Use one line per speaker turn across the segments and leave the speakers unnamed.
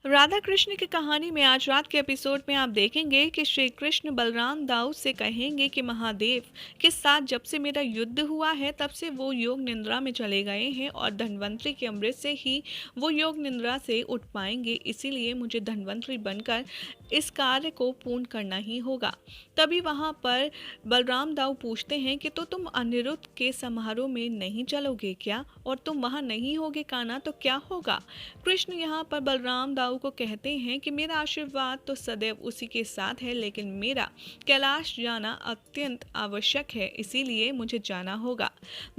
राधा कृष्ण की कहानी में आज रात के एपिसोड में आप देखेंगे कि श्री कृष्ण बलराम दाऊ से कहेंगे कि महादेव के साथ जब से मेरा युद्ध हुआ है तब से वो योग निद्रा में चले गए हैं और धन्वंतरी के अमृत से ही वो योग निद्रा से उठ पाएंगे, इसीलिए मुझे धन्वंतरी बनकर इस कार्य को पूर्ण करना ही होगा। तभी वहाँ पर बलराम दाऊ पूछते हैं कि तो तुम अनिरुद्ध के समारोह में नहीं चलोगे क्या, और तुम वहाँ नहीं होगे कान्हा तो क्या होगा। कृष्ण यहाँ पर बलराम दाऊ को कहते हैं कि मेरा आशीर्वाद तो सदैव उसी के साथ है, लेकिन मेरा कैलाश जाना अत्यंत आवश्यक है, इसीलिए मुझे जाना होगा।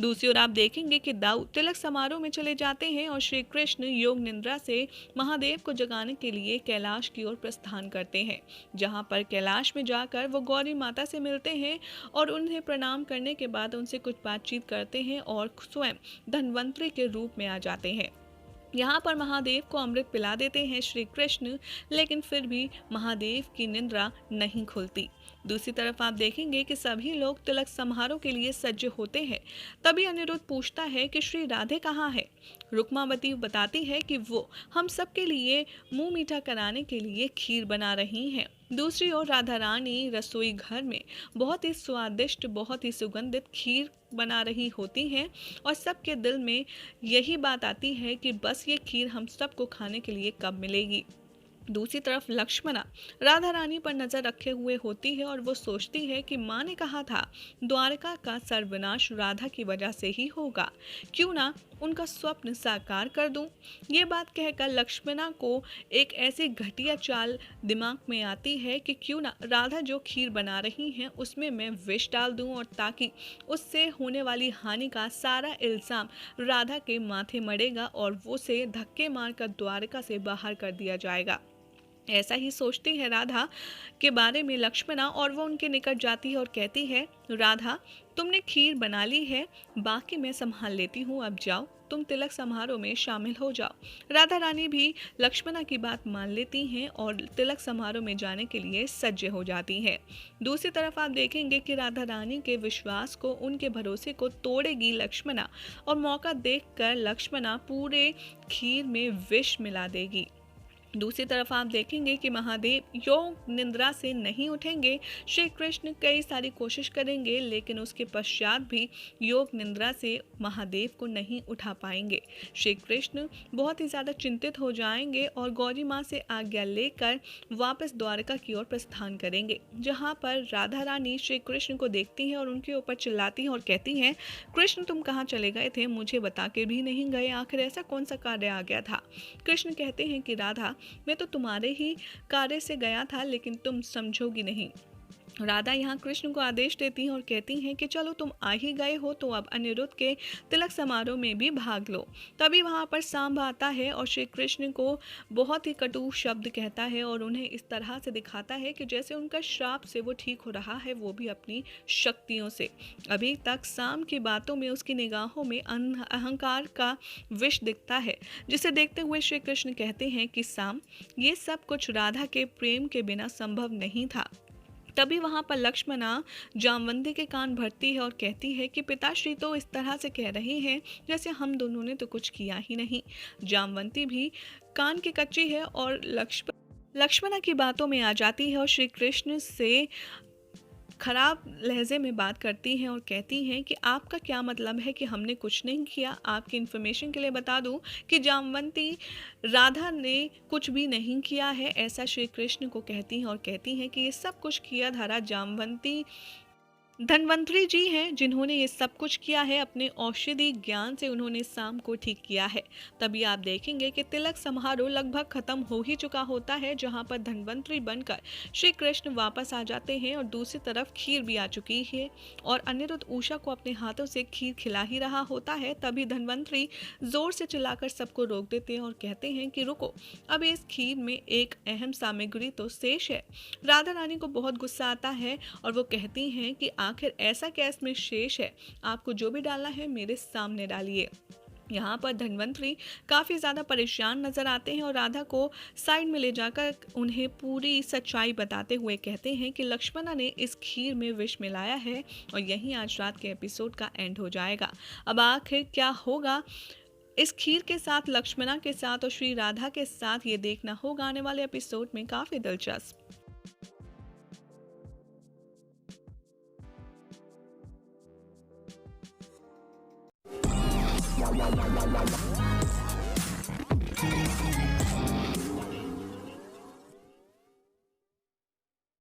दूसरी ओर आप देखेंगे कि दाऊ तिलक समारोह में चले जाते हैं और श्री कृष्ण योग निद्रा से महादेव को जगाने के लिए कैलाश की ओर प्रस्थान करते हैं, जहां पर कैलाश में जाकर वो गौरी माता से मिलते हैं और उन्हें प्रणाम करने के बाद उनसे कुछ बातचीत करते हैं और स्वयं धन्वंतरी के रूप में आ जाते हैं। यहाँ पर महादेव को अमृत पिला देते हैं श्री कृष्ण, लेकिन फिर भी महादेव की निद्रा नहीं खुलती। दूसरी तरफ आप देखेंगे कि सभी लोग तिलक समारोह के लिए सज्ज होते हैं। तभी अनिरुद्ध पूछता है कि श्री राधे कहाँ है। रुक्मावती बताती है कि वो हम सब के लिए मुंह मीठा कराने के लिए खीर बना रही हैं। दूसरी ओर राधा रानी रसोई घर में बहुत ही स्वादिष्ट, बहुत ही सुगंधित खीर बना रही होती हैं और सबके दिल में यही बात आती है कि बस ये खीर हम सबको खाने के लिए कब मिलेगी। दूसरी तरफ लक्ष्मणा राधा रानी पर नजर रखे हुए होती है और वो सोचती है कि माँ ने कहा था द्वारका का सर्वनाश राधा की वजह से ही होगा, क्यों ना उनका स्वप्न साकार कर दूं। ये बात कहकर लक्ष्मणा को एक ऐसी घटिया चाल दिमाग में आती है कि क्यों ना राधा जो खीर बना रही हैं उसमें मैं विष डाल दूं, और ताकि उससे होने वाली हानि का सारा इल्जाम राधा के माथे मड़ेगा और वो से धक्के मारकर द्वारका से बाहर कर दिया जाएगा। ऐसा ही सोचती है राधा के बारे में लक्ष्मणा और वो उनके निकट जाती है और कहती है, राधा तुमने खीर बना ली है, बाकी मैं संभाल लेती हूँ, अब जाओ तुम तिलक समारोह में शामिल हो जाओ। राधा रानी भी लक्ष्मणा की बात मान लेती हैं और तिलक समारोह में जाने के लिए सज्ज हो जाती हैं। दूसरी तरफ आप देखेंगे कि राधा रानी के विश्वास को, उनके भरोसे को तोड़ेगी लक्ष्मणा और मौका देखकर लक्ष्मणा पूरे खीर में विष मिला देगी। दूसरी तरफ आप देखेंगे कि महादेव योग निद्रा से नहीं उठेंगे। श्री कृष्ण कई सारी कोशिश करेंगे, लेकिन उसके पश्चात भी योग निद्रा से महादेव को नहीं उठा पाएंगे। श्री कृष्ण बहुत ही ज़्यादा चिंतित हो जाएंगे और गौरी माँ से आज्ञा लेकर वापस द्वारका की ओर प्रस्थान करेंगे, जहाँ पर राधा रानी श्री कृष्ण को देखती हैं और उनके ऊपर चिल्लाती हैं और कहती हैं, कृष्ण तुम कहाँ चले गए थे, मुझे बता के भी नहीं गए, आखिर ऐसा कौन सा कार्य आ गया था। कृष्ण कहते हैं कि राधा मैं तो तुम्हारे ही कार्य से गया था, लेकिन तुम समझोगी नहीं। राधा यहाँ कृष्ण को आदेश देती हैं और कहती हैं कि चलो तुम आ ही गए हो तो अब अनिरुद्ध के तिलक समारोह में भी भाग लो। तभी वहाँ पर सांब आता है और श्री कृष्ण को बहुत ही कटु शब्द कहता है और उन्हें इस तरह से दिखाता है कि जैसे उनका श्राप से वो ठीक हो रहा है, वो भी अपनी शक्तियों से। अभी तक सांब की बातों में, उसकी निगाहों में अहंकार का विष दिखता है, जिसे देखते हुए श्री कृष्ण कहते हैं कि सांब ये सब कुछ राधा के प्रेम के बिना संभव नहीं था। तभी वहां पर लक्ष्मणा जामवंती के कान भरती है और कहती है कि पिताश्री तो इस तरह से कह रहे हैं जैसे हम दोनों ने तो कुछ किया ही नहीं। जामवंती भी कान की कच्ची है और लक्ष्मणा की बातों में आ जाती है और श्री कृष्ण से खराब लहजे में बात करती हैं और कहती हैं कि आपका क्या मतलब है कि हमने कुछ नहीं किया। आपकी इन्फॉर्मेशन के लिए बता दूं कि जामवंती राधा ने कुछ भी नहीं किया है, ऐसा श्री कृष्ण को कहती हैं और कहती हैं कि ये सब कुछ किया धारा जामवंती धन्वंतरी जी हैं, जिन्होंने ये सब कुछ किया है। अपने औषधि ज्ञान से उन्होंने सांब को ठीक किया है। तभी आप देखेंगे कि तिलक समारोह लगभग खत्म हो ही चुका होता है, जहां पर धन्वंतरी बनकर श्री कृष्ण वापस आ जाते हैं और दूसरी तरफ खीर भी आ चुकी है और अनिरुद्ध उषा को अपने हाथों से खीर खिला ही रहा होता है। तभी धन्वंतरी जोर से चिल्लाकर सबको रोक देते हैं और कहते हैं कि रुको, अब इस खीर में एक अहम सामग्री तो शेष है। राधा रानी को बहुत गुस्सा आता है और वो कहती हैं कि आखिर ऐसा क्या इसमें शेष है, आपको जो भी डालना है मेरे सामने डालिए। यहाँ पर धन्वंतरी काफ़ी ज़्यादा परेशान नज़र आते हैं और राधा को साइड में ले जाकर उन्हें पूरी सच्चाई बताते हुए कहते हैं कि लक्ष्मणा ने इस खीर में विष मिलाया है और यहीं आज रात के एपिसोड का एंड हो जाएगा। अब आखिर क्या होगा इस खीर के साथ, लक्ष्मणा के साथ और श्री राधा के साथ, ये देखना होगा आने वाले एपिसोड में। काफ़ी दिलचस्प।